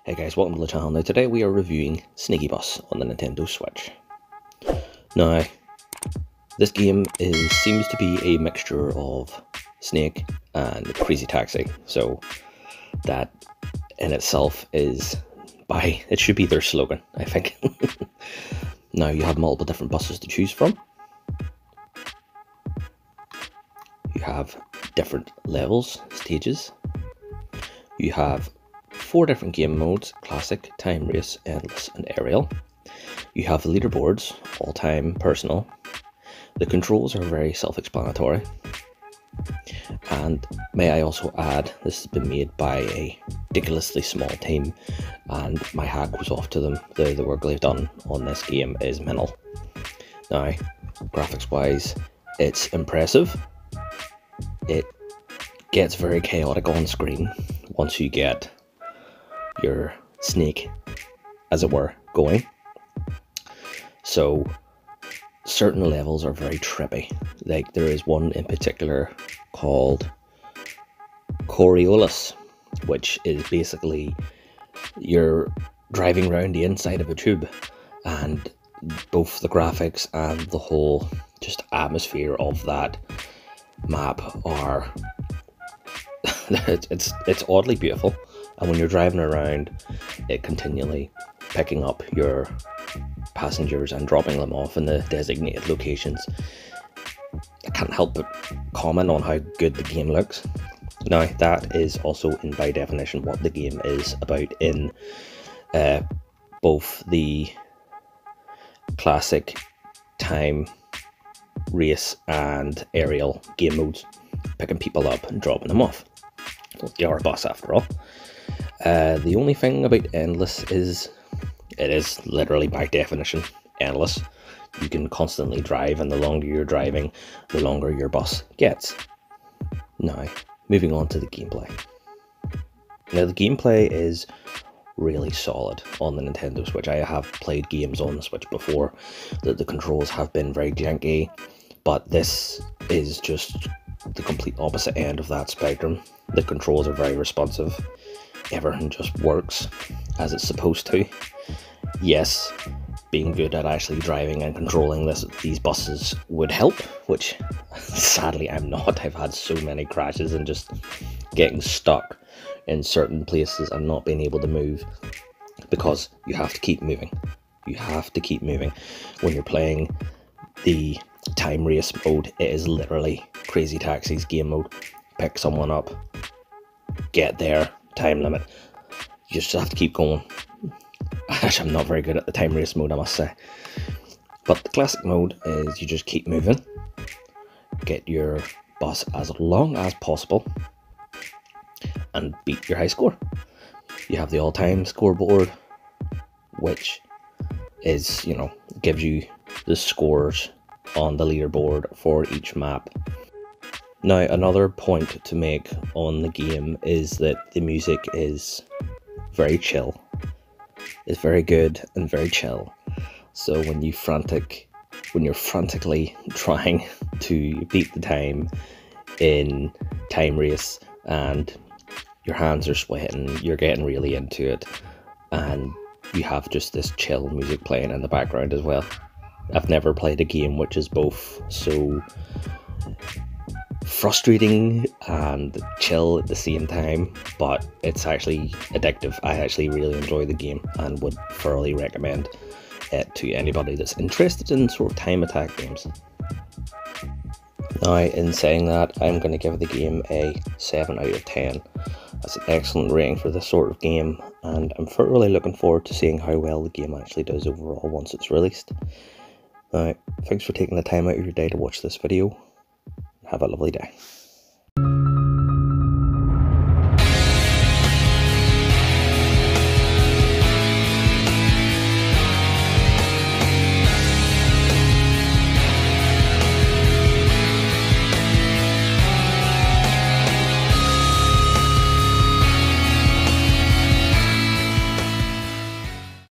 Hey guys, welcome to the channel. Now today we are reviewing Snakeybus on the Nintendo Switch. Now, this game seems to be a mixture of Snake and Crazy Taxi, so that in itself it should be their slogan, I think. Now you have multiple different buses to choose from. You have different levels, stages. You have 4 different game modes: classic, time race, endless and aerial. You have the leaderboards, all time, personal. The controls are very self-explanatory. And may I also add, this has been made by a ridiculously small team, and my hat goes off to them. The work they've done on this game is mental. Now, graphics wise, it's impressive. It gets very chaotic on screen once you get your Snake, as it were, going. So certain levels are very trippy. Like there is one in particular called Coriolis, which is basically you're driving around the inside of a tube, and both the graphics and the whole just atmosphere of that map are it's oddly beautiful. And when you're driving around, it continually picking up your passengers and dropping them off in the designated locations. I can't help but comment on how good the game looks. Now, that is also by definition what the game is about in both the classic, time, race and aerial game modes, picking people up and dropping them off. They are a bus after all. The only thing about endless is it is literally by definition endless. You can constantly drive, and the longer you're driving, the longer your bus gets. Now, moving on to the gameplay. Now, the gameplay is really solid on the Nintendo Switch. I have played games on the Switch before that the controls have been very janky, but this is just the complete opposite end of that spectrum. The controls are very responsive. Everything just works as it's supposed to. Yes, being good at actually driving and controlling these buses would help, which sadly I'm not. I've had so many crashes and just getting stuck in certain places and not being able to move, because you have to keep moving. You have to keep moving. When you're playing the time race mode, it is literally Crazy Taxi's game mode. Pick someone up, get there, time limit. You just have to keep going. Actually, I'm not very good at the time race mode, I must say. But the classic mode is you just keep moving, get your bus as long as possible, and beat your high score. You have the all-time scoreboard, which is, gives you the scores on the leaderboard for each map. Now, another point to make on the game is that the music is very chill. It's very good and very chill. So when you're frantically trying to beat the time in time race and your hands are sweating, you're getting really into it, and you have just this chill music playing in the background as well. I've never played a game which is both so frustrating and chill at the same time, but it's actually addictive. I actually really enjoy the game and would thoroughly recommend it to anybody that's interested in sort of time attack games. Now, in saying that, I'm going to give the game a 7 out of 10. That's an excellent rating for this sort of game, and I'm thoroughly looking forward to seeing how well the game actually does overall once it's released. Now, thanks for taking the time out of your day to watch this video. Have a lovely day.